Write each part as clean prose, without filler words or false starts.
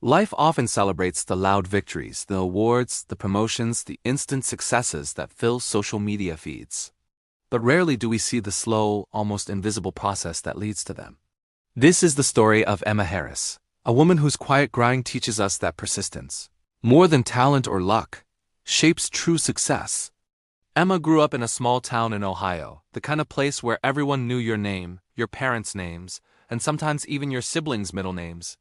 Life often celebrates the loud victories, the awards, the promotions, the instant successes that fill social media feeds. But rarely do we see the slow, almost invisible process that leads to them. This is the story of Emma Harris, a woman whose quiet grind teaches us that persistence, more than talent or luck, shapes true success. Emma grew up in a small town in Ohio, the kind of place where everyone knew your name, your parents' names, and sometimes even your siblings' middle names.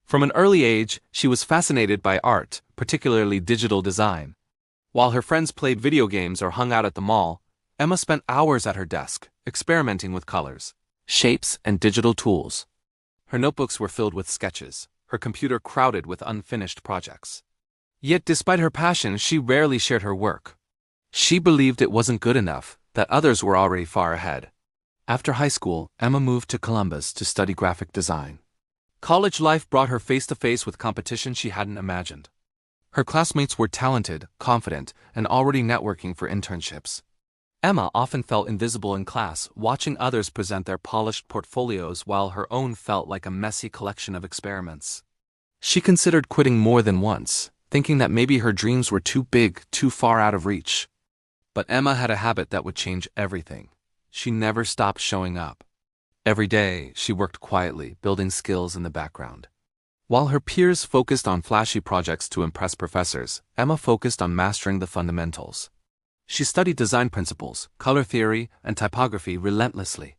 From an early age, she was fascinated by art, particularly digital design. While her friends played video games or hung out at the mall, Emma spent hours at her desk, experimenting with colors, shapes, and digital tools. Her notebooks were filled with sketches, her computer crowded with unfinished projects. Yet despite her passion, she rarely shared her work. She believed it wasn't good enough, that others were already far ahead. After high school, Emma moved to Columbus to study graphic design. College life brought her face-to-face with competition she hadn't imagined. Her classmates were talented, confident, and already networking for internships. Emma often felt invisible in class, watching others present their polished portfolios while her own felt like a messy collection of experiments. She considered quitting more than once, thinking that maybe her dreams were too big, too far out of reach. But Emma had a habit that would change everything. She never stopped showing up. Every day, she worked quietly, building skills in the background. While her peers focused on flashy projects to impress professors, Emma focused on mastering the fundamentals. She studied design principles, color theory, and typography relentlessly.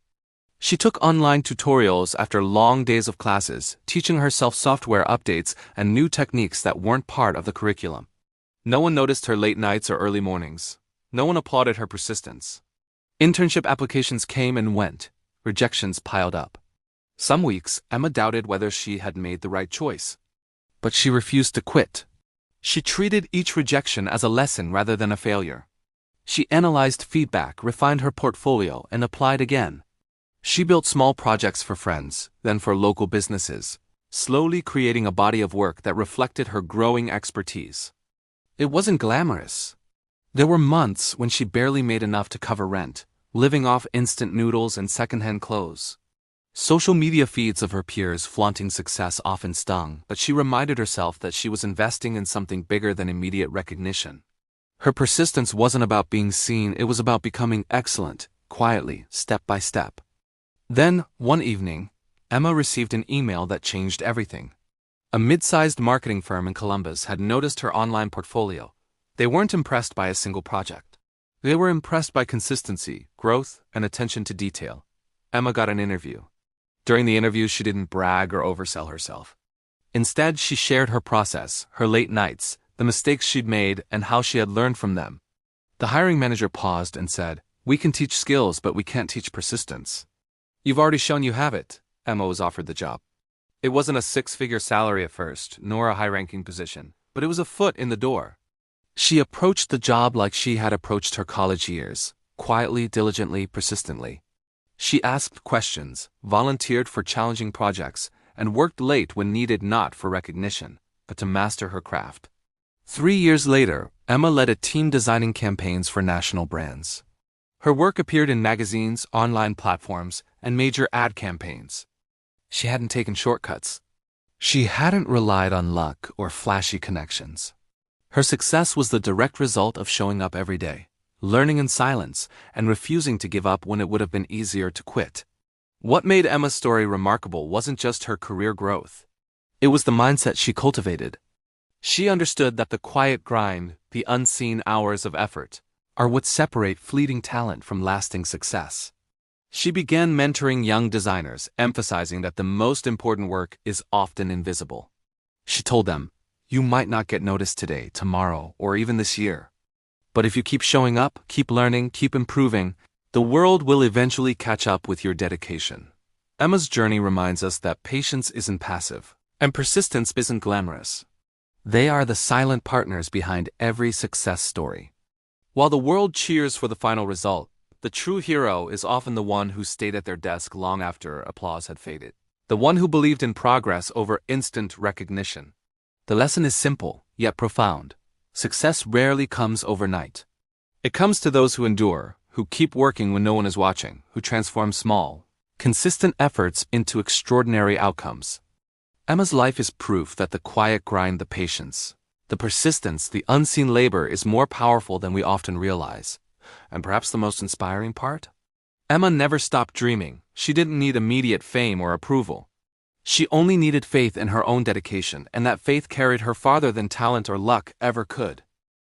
She took online tutorials after long days of classes, teaching herself software updates and new techniques that weren't part of the curriculum. No one noticed her late nights or early mornings. No one applauded her persistence. Internship applications came and went. Rejections piled up. Some weeks, Emma doubted whether she had made the right choice. But she refused to quit. She treated each rejection as a lesson rather than a failure. She analyzed feedback, refined her portfolio, and applied again. She built small projects for friends, then for local businesses, slowly creating a body of work that reflected her growing expertise. It wasn't glamorous. There were months when she barely made enough to cover rent, living off instant noodles and secondhand clothes. Social media feeds of her peers flaunting success often stung, but she reminded herself that she was investing in something bigger than immediate recognition. Her persistence wasn't about being seen, it was about becoming excellent, quietly, step by step. Then, one evening, Emma received an email that changed everything. A mid-sized marketing firm in Columbus had noticed her online portfolio. They weren't impressed by a single project. They were impressed by consistency, growth, and attention to detail. Emma got an interview. During the interview, she didn't brag or oversell herself. Instead, she shared her process, her late nights, the mistakes she'd made, and how she had learned from them. The hiring manager paused and said, "We can teach skills, but we can't teach persistence." "You've already shown you have it." Emma was offered the job. It wasn't a six-figure salary at first, nor a high-ranking position, but it was a foot in the door. She approached the job like she had approached her college years, quietly, diligently, persistently. She asked questions, volunteered for challenging projects, and worked late when needed, not for recognition, but to master her craft. 3 years later, Emma led a team designing campaigns for national brands. Her work appeared in magazines, online platforms, and major ad campaigns. She hadn't taken shortcuts. She hadn't relied on luck or flashy connections. Her success was the direct result of showing up every day, learning in silence, and refusing to give up when it would have been easier to quit. What made Emma's story remarkable wasn't just her career growth. It was the mindset she cultivated. She understood that the quiet grind, the unseen hours of effort, are what separate fleeting talent from lasting success. She began mentoring young designers, emphasizing that the most important work is often invisible. She told them, "You might not get noticed today, tomorrow, or even this year. But if you keep showing up, keep learning, keep improving, the world will eventually catch up with your dedication." Emma's journey reminds us that patience isn't passive, and persistence isn't glamorous. They are the silent partners behind every success story. While the world cheers for the final result, the true hero is often the one who stayed at their desk long after applause had faded. The one who believed in progress over instant recognition. The lesson is simple, yet profound. Success rarely comes overnight. It comes to those who endure, who keep working when no one is watching, who transform small, consistent efforts into extraordinary outcomes. Emma's life is proof that the quiet grind, the patience, the persistence, the unseen labor is more powerful than we often realize. And perhaps the most inspiring part? Emma never stopped dreaming. She didn't need immediate fame or approval. She only needed faith in her own dedication, and that faith carried her farther than talent or luck ever could.